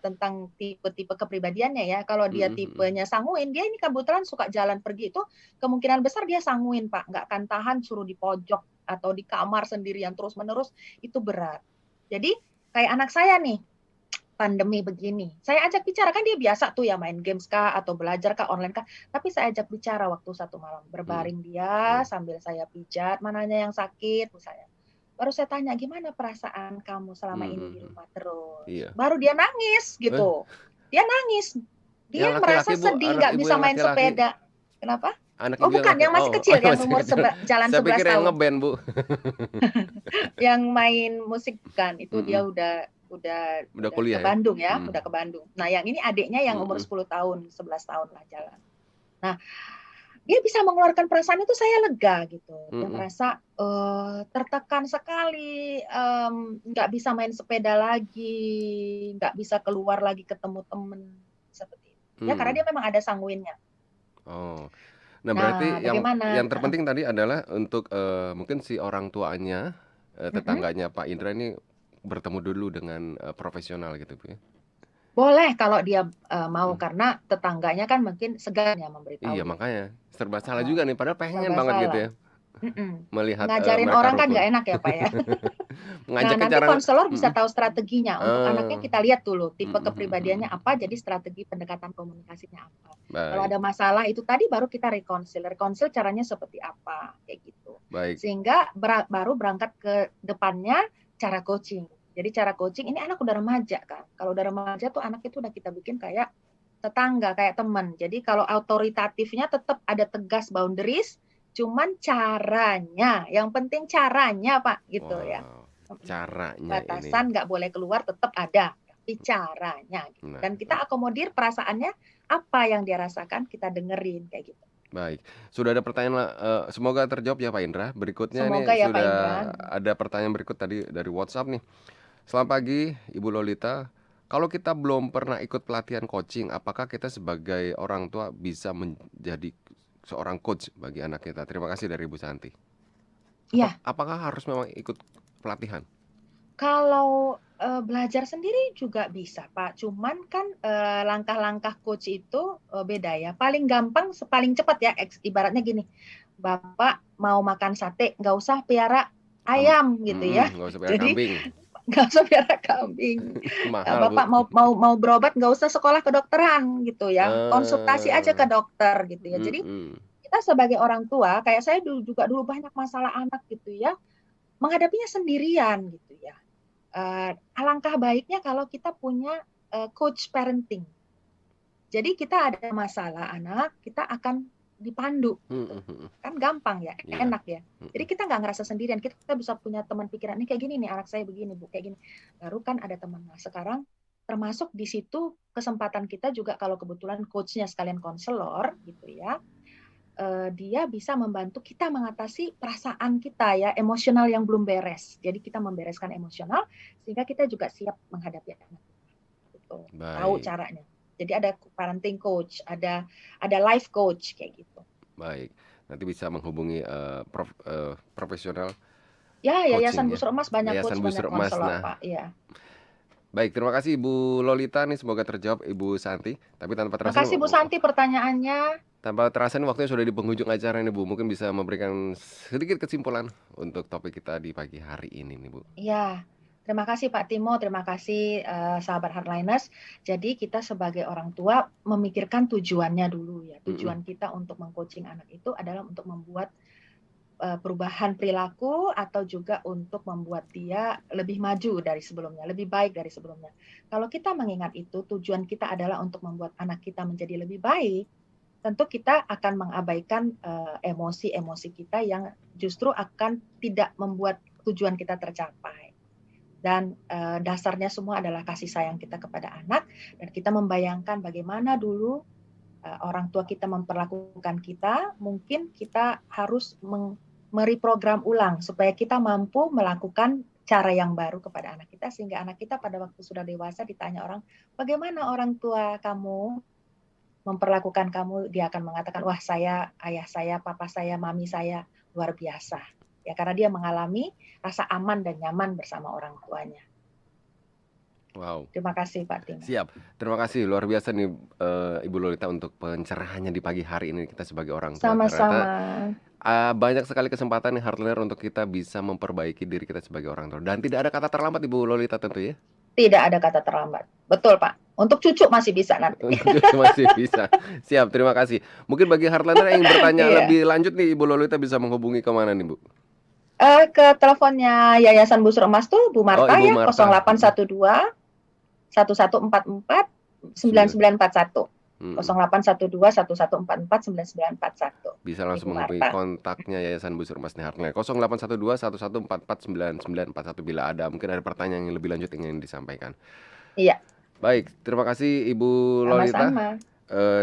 tentang tipe-tipe kepribadiannya ya. Kalau dia tipenya sanguin, dia ini kebetulan suka jalan pergi, itu kemungkinan besar dia sanguin Pak, nggak akan tahan suruh di pojok atau di kamar sendirian terus-menerus, itu berat. Jadi kayak anak saya nih, pandemi begini, saya ajak bicara, kan dia biasa tuh ya main games kah atau belajar kah online kah, tapi saya ajak bicara waktu satu malam, berbaring dia sambil saya pijat mananya yang sakit misalnya. Baru saya tanya, gimana perasaan kamu selama ini di rumah terus? Baru dia nangis gitu. Dia nangis. Dia merasa sedih nggak bisa main sepeda. Kenapa? Oh bukan, yang masih kecil, yang umur jalan 11 tahun. Saya pikir yang ngeband Bu. Yang main musik kan, itu dia udah kuliah ke Bandung ya, udah ke Bandung. Nah, yang ini adiknya yang umur 10 tahun, 11 tahun lah jalan. Nah, dia bisa mengeluarkan perasaan itu, saya lega gitu. Dia merasa tertekan sekali, nggak bisa main sepeda lagi, nggak bisa keluar lagi ketemu temen seperti itu. Ya karena dia memang ada sanguinnya. Nah, berarti yang terpenting tadi adalah untuk mungkin si orang tuanya, tetangganya Pak Indra ini bertemu dulu dengan profesional gitu Bu ya. Boleh kalau dia mau, Hmm. karena tetangganya kan mungkin segan ya Iya, memberitahu ya. makanya serba salah Heeh, juga nih, padahal pengen serba banget gitu salah. ya Mm-mm. melihat Ngajarin mereka orang kan rukun. nggak enak ya, Pak ya. Nah, Mengajaknya nanti cara konselor bisa mm-mm. tahu strateginya. Untuk anaknya Ah, kita lihat dulu tipe kepribadiannya mm-mm. apa, jadi strategi pendekatan komunikasinya apa. Kalau Baik, ada masalah itu tadi baru kita rekonsil. Rekonsil caranya seperti apa, kayak gitu. baik. Sehingga baru berangkat ke depannya cara coaching. Jadi cara coaching ini anak udah remaja kan. Kalau udah remaja tuh anak itu udah kita bikin kayak tetangga, kayak teman. Jadi kalau autoritatifnya tetap ada tegas boundaries, cuman caranya, yang penting caranya Pak, gitu ya. Wow, caranya ini. Batasan nggak boleh keluar tetap ada, tapi caranya. Nah, Dan kita akomodir perasaannya, apa yang dia rasakan kita dengerin kayak gitu. baik. Sudah ada pertanyaan semoga terjawab ya Pak Indra. Berikutnya Semoga nih ya Pak sudah Indra. ada pertanyaan berikut tadi dari WhatsApp nih. Selamat pagi Ibu Lolita. Kalau kita belum pernah ikut pelatihan coaching, apakah kita sebagai orang tua bisa menjadi seorang coach bagi anak kita? Terima kasih dari Ibu Santi. Iya, Apakah harus memang ikut pelatihan? kalau belajar sendiri juga bisa Pak. Cuman kan langkah-langkah coach itu beda ya. Paling gampang, paling cepat ya. Ibaratnya gini, Bapak mau makan sate, nggak usah piara ayam gitu ya. Nggak usah bayar Jadi kambing. nggak usah piara kambing. Mahal Bu. Bapak mau berobat, nggak usah sekolah kedokteran gitu ya. Konsultasi aja ke Eh, dokter gitu ya. Jadi mm-mm. kita sebagai orang tua, kayak saya dulu banyak masalah anak gitu ya, menghadapinya sendirian gitu ya. Alangkah baiknya kalau kita punya coach parenting. Jadi kita ada masalah anak, kita akan dipandu gitu. Mm-mm. Kan gampang ya, Iya. enak ya. Jadi kita nggak ngerasa sendirian, kita bisa punya teman pikiran, ini kayak gini nih, anak saya begini Bu, kayak gini. Baru kan ada teman. Nah, sekarang termasuk di situ kesempatan kita juga kalau kebetulan coachnya sekalian konselor gitu ya, dia bisa membantu kita mengatasi perasaan kita ya, emosional yang belum beres. Jadi kita membereskan emosional sehingga kita juga siap menghadapi anak gitu. Tahu Baik, caranya. Jadi ada parenting coach, ada life coach kayak gitu. baik. Nanti bisa menghubungi profesional Ya, Yayasan coaching ya. Busur Emas banyak coach, Yayasan banyak Busur Emas. konselor, Nah, Pak. Iya. baik. Terima kasih Ibu Lolita nih. Semoga terjawab Ibu Santi. Tapi tanpa terasa nih, Makasih Bu Santi pertanyaannya. waktunya sudah di penghujung acara nih Bu. Mungkin bisa memberikan sedikit kesimpulan untuk topik kita di pagi hari ini nih Bu. Ya, terima kasih Pak Timo, terima kasih sahabat Hardliners. Jadi kita sebagai orang tua memikirkan tujuannya dulu ya. Tujuan kita untuk mengcoaching anak itu adalah untuk membuat perubahan perilaku atau juga untuk membuat dia lebih maju dari sebelumnya, lebih baik dari sebelumnya. Kalau kita mengingat itu, tujuan kita adalah untuk membuat anak kita menjadi lebih baik, tentu kita akan mengabaikan emosi-emosi kita yang justru akan tidak membuat tujuan kita tercapai. Dan dasarnya semua adalah kasih sayang kita kepada anak, dan kita membayangkan bagaimana dulu orang tua kita memperlakukan kita, mungkin kita harus mereprogram ulang supaya kita mampu melakukan cara yang baru kepada anak kita, sehingga anak kita pada waktu sudah dewasa ditanya orang, bagaimana orang tua kamu memperlakukan kamu, dia akan mengatakan, wah saya, ayah saya, papa saya, mami saya luar biasa. Ya, karena dia mengalami rasa aman dan nyaman bersama orang tuanya. Wow. Terima kasih Pak Timo. Siap. Terima kasih luar biasa nih Ibu Lolita untuk pencerahannya di pagi hari ini kita sebagai orang tua. Sama-sama. Ternyata banyak sekali kesempatan nih Hardliner untuk kita bisa memperbaiki diri kita sebagai orang tua. Dan tidak ada kata terlambat Ibu Lolita tentu ya. Tidak ada kata terlambat. Betul Pak. Untuk cucu masih bisa nanti. Untuk cucu masih bisa. Siap, terima kasih. Mungkin bagi Hardliner yang bertanya Iya. lebih lanjut nih Ibu Lolita bisa menghubungi kemana nih Bu? Ke teleponnya Yayasan Busur Emas tuh Bu Marta Ibu ya, Marta. 0812 1144 9941. 0812 1144 9941. Bisa langsung Ibu menghubungi Marta. kontaknya Yayasan Busur Emas nih Hardliner. 0812 1144 9941 bila ada mungkin ada pertanyaan yang lebih lanjut yang ingin disampaikan. Iya. Baik, terima kasih Ibu Lolita. Sama-sama.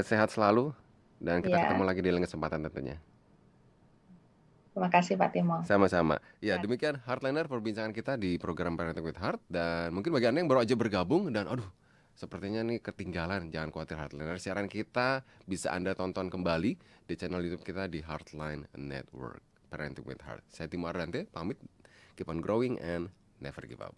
Sehat selalu dan kita Iya. ketemu lagi di lain kesempatan tentunya. Terima kasih Pak Timo. Sama-sama. Ya, demikian Hardliner perbincangan kita di program Parenting with Heart. Dan mungkin bagi Anda yang baru aja bergabung dan aduh, sepertinya nih ketinggalan, jangan khawatir Hardliner. Siaran kita bisa Anda tonton kembali di channel YouTube kita di Heartline Network Parenting with Heart. Saya Timo Ardante, pamit. Keep on growing and never give up.